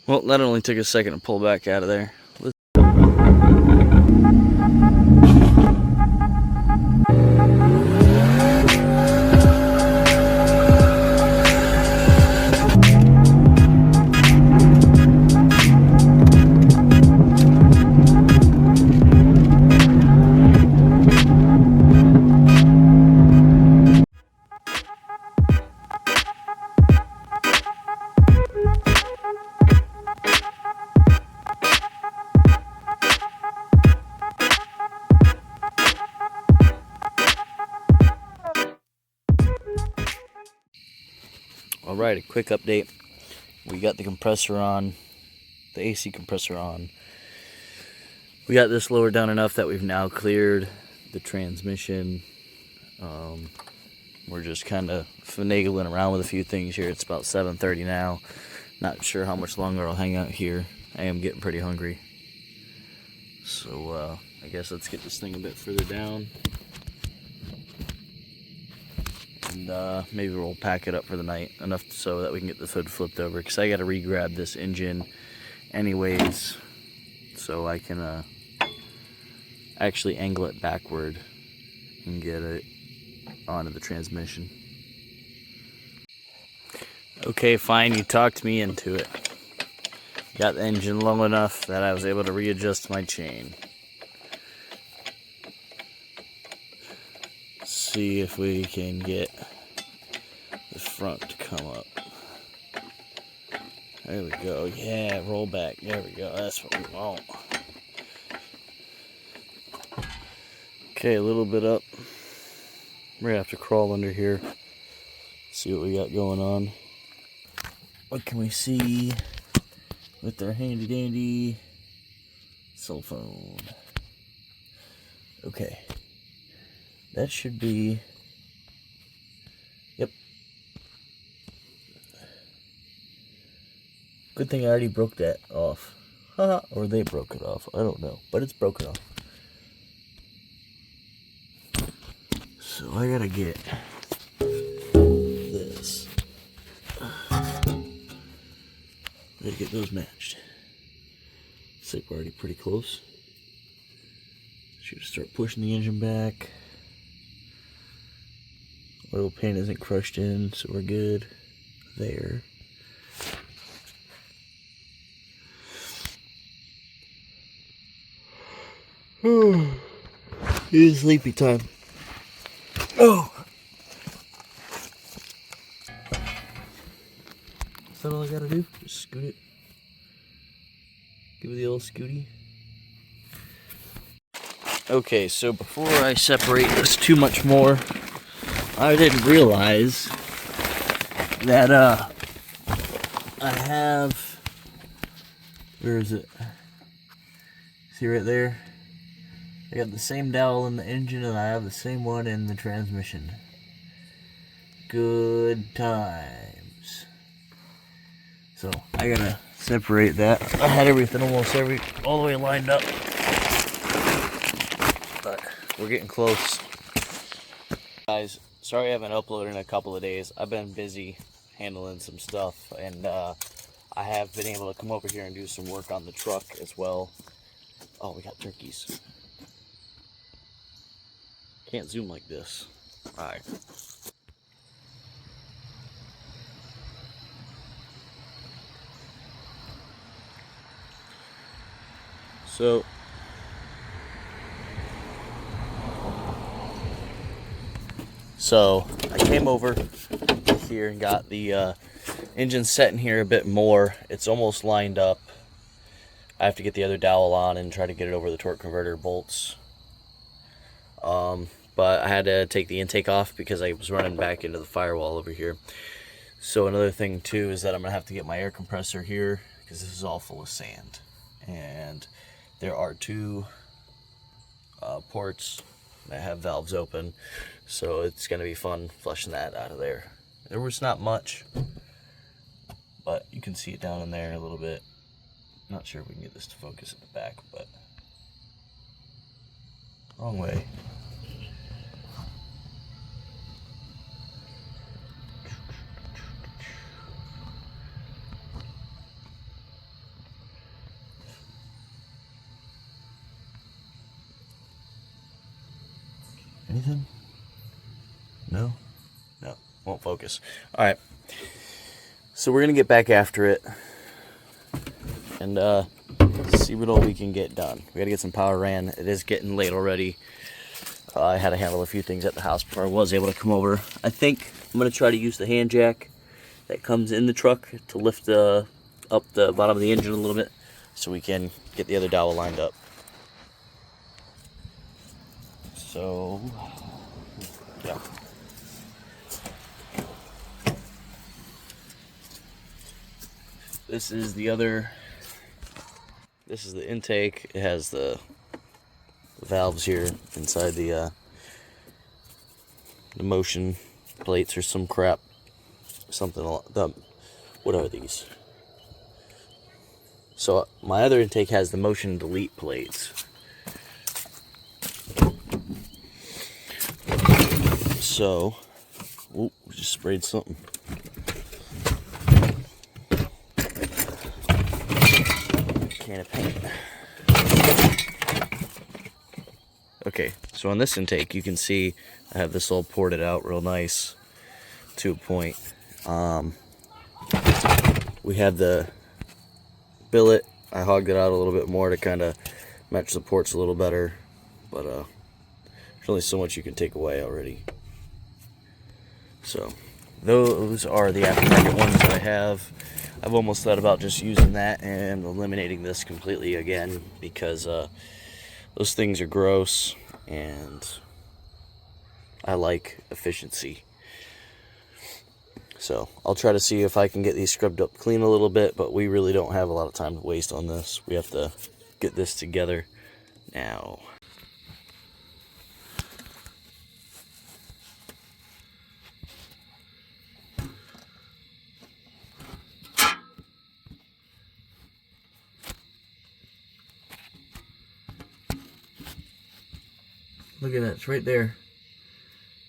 Well, that only took a second to pull back out of there. Alright, a quick update. We got the compressor on, the AC compressor on. We got this lowered down enough that we've now cleared the transmission. We're just kind of finagling around with a few things here. It's about 7:30 now. Not sure how much longer I'll hang out here. I am getting pretty hungry. So I guess let's get this thing a bit further down. And maybe we'll pack it up for the night, enough so that we can get the hood flipped over, because I got to re-grab this engine anyways, so I can actually angle it backward and get it onto the transmission. Okay, fine, you talked me into it. Got the engine low enough that I was able to readjust my chain. See if we can get the front to come up. There we go. Yeah, roll back. There we go. That's what we want. Okay, a little bit up. We're gonna have to crawl under here. See what we got going on. What can we see with our handy dandy cell phone? Okay. That should be, yep. Good thing I already broke that off. Or they broke it off. I don't know. But it's broken off. So I gotta get this. Gotta get those matched. Looks like we're already pretty close. Should start pushing the engine back. Oil pan isn't crushed in, so we're good there. It is sleepy time. Oh! Is that all I gotta do? Just scoot it. Give it the old scooty. Okay, so before I separate this too much more, I didn't realize that I have, where is it? See right there? I got the same dowel in the engine and I have the same one in the transmission. Good times. So I gotta separate that. I had everything all the way lined up, but we're getting close. Guys, sorry I haven't uploaded in a couple of days. I've been busy handling some stuff, and I have been able to come over here and do some work on the truck as well. Oh, we got turkeys. Can't zoom like this. Alright. So I came over here and got the engine set in here a bit more. It's almost lined up. I have to get the other dowel on and try to get it over the torque converter bolts. But I had to take the intake off because I was running back into the firewall over here. So another thing too is that I'm gonna have to get my air compressor here because this is all full of sand. And there are two ports that have valves open, so it's gonna be fun flushing that out of there. There was not much, but you can see it down in there a little bit. Not sure if we can get this to focus at the back, but wrong way. anything? No? No, won't focus. All right. So we're going to get back after it and see what all we can get done. We got to get some power ran. It is getting late already. I had to handle a few things at the house before I was able to come over. I think I'm going to try to use the hand jack that comes in the truck to lift up the bottom of the engine a little bit so we can get the other dowel lined up. So, yeah. This is the intake. It has the valves here inside the motion plates or some crap. Something like that. What are these? So my other intake has the motion delete plates. So, oh, just sprayed something. Can of paint. Okay, so on this intake, you can see I have this all ported out real nice to a point. We have the billet. I hogged it out a little bit more to kind of match the ports a little better, but there's only so much you can take away already. So those are the aftermarket ones that I have. I've almost thought about just using that and eliminating this completely again because those things are gross and I like efficiency. So I'll try to see if I can get these scrubbed up clean a little bit, but we really don't have a lot of time to waste on this. We have to get this together now. Look at that, it's right there.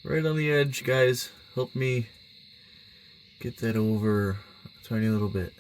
Right on the edge, guys. Help me get that over a tiny little bit.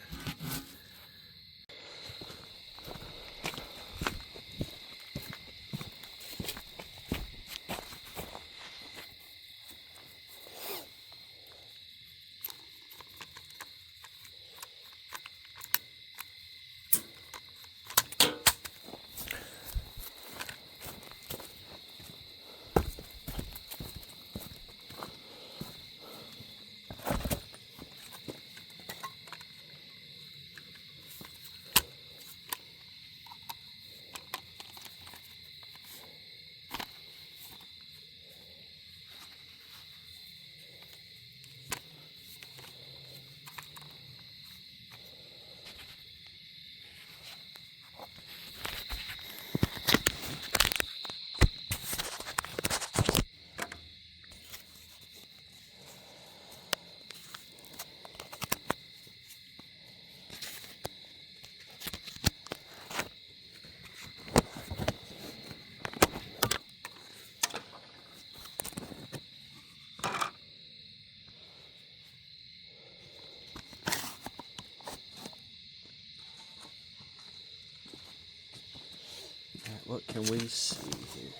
What can we see here?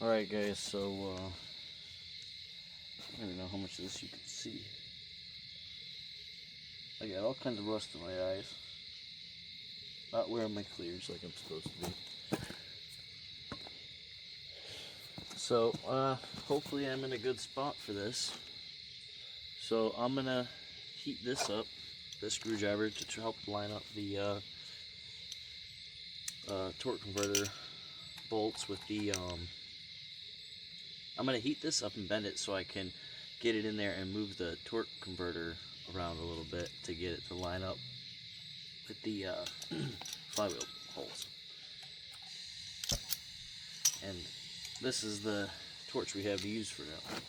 Alright guys, so I don't even know how much of this you can see. I got all kinds of rust in my eyes. Not wearing my clears like I'm supposed to be. So hopefully I'm in a good spot for this. So I'm gonna heat this up, this screwdriver, to help line up the torque converter bolts with the I'm gonna heat this up and bend it so I can get it in there and move the torque converter around a little bit to get it to line up with the flywheel holes. And this is the torch we have to use for that.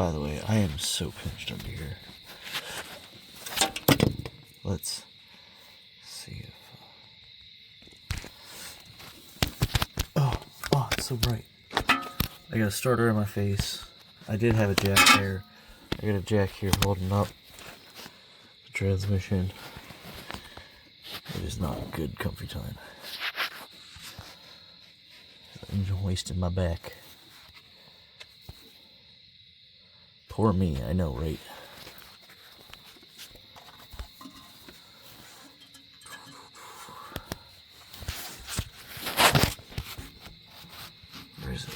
By the way, I am so pinched under here. Let's see if... Oh, it's so bright. I got a starter in my face. I did have a jack there. I got a jack here holding up the transmission. It is not a good comfy time. Engine wasting my back. Poor me, I know, right? Where is it?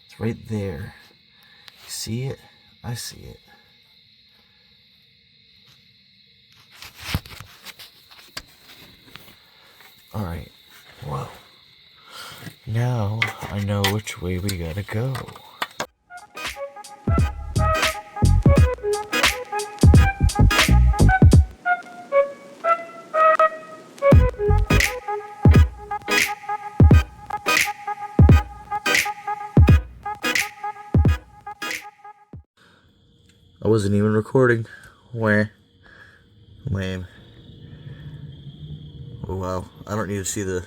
It's right there. You see it? I see it. Alright, well, now I know which way we gotta go. I wasn't even recording. Where? Lame. Oh wow, I don't need to see the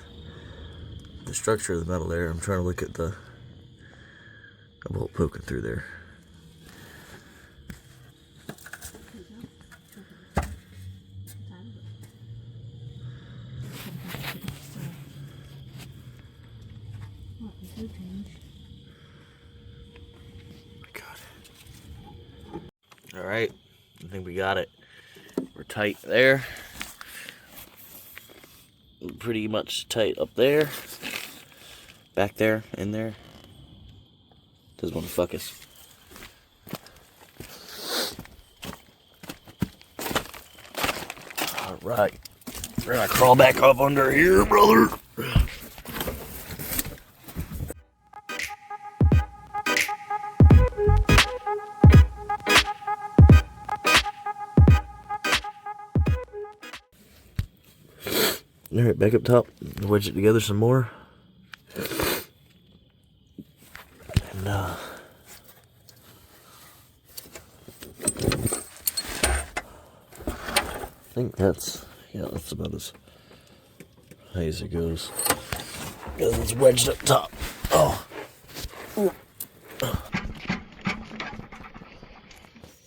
structure of the metal there. I'm trying to look at the bolt poking through there. Alright, I think we got it. We're tight there. Pretty much tight up there. Back there, in there. Doesn't want to fuck us. Alright. We're gonna crawl back up under here, brother. Alright, back up top. Wedge it together some more. And, I think that's about as high as it goes. Because it's wedged up top. Oh.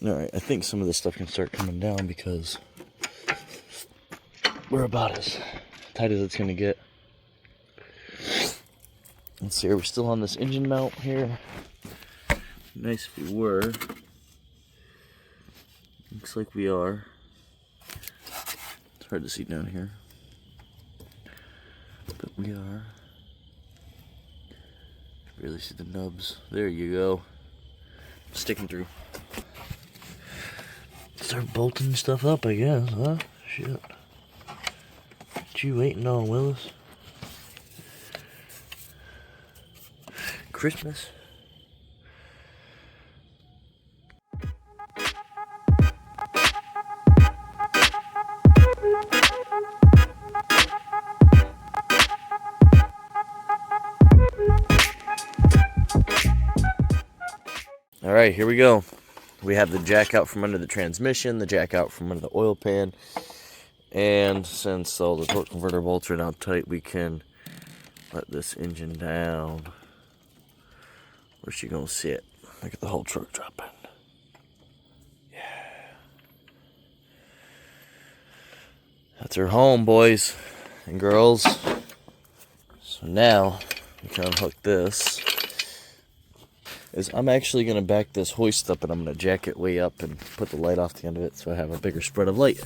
Alright, I think some of this stuff can start coming down because we're about as tight as it's gonna get. Let's see, are we still on this engine mount here? Nice if we were. Looks like we are. It's hard to see down here, but we are. Barely see the nubs. There you go. Sticking through. Start bolting stuff up, I guess, huh? Shit. What you waiting on, Willis? Christmas? Alright, here we go. We have the jack out from under the transmission, the jack out from under the oil pan, and since all the torque converter bolts are now tight, we can let this engine down. Where's she gonna sit? Look at the whole truck dropping. Yeah. That's her home, boys and girls. So now we can unhook this. I'm actually going to back this hoist up and I'm going to jack it way up and put the light off the end of it so I have a bigger spread of light.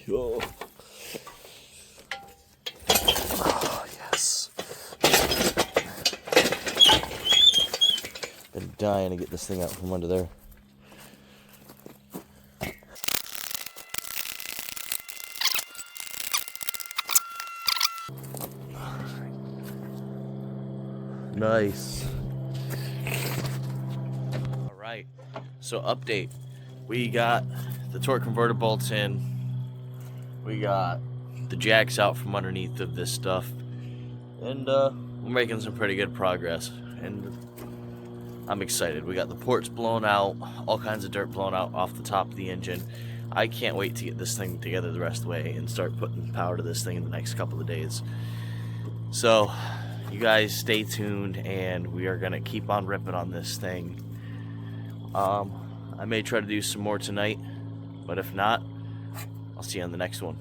Oh, yes. Been dying to get this thing out from under there. Nice. Alright, so update. We got the torque converter bolts in. We got the jacks out from underneath of this stuff. And we're making some pretty good progress, and I'm excited. We got the ports blown out, all kinds of dirt blown out off the top of the engine. I can't wait to get this thing together the rest of the way and start putting power to this thing in the next couple of days. So, you guys stay tuned, and we are going to keep on ripping on this thing. I may try to do some more tonight, but if not, I'll see you on the next one.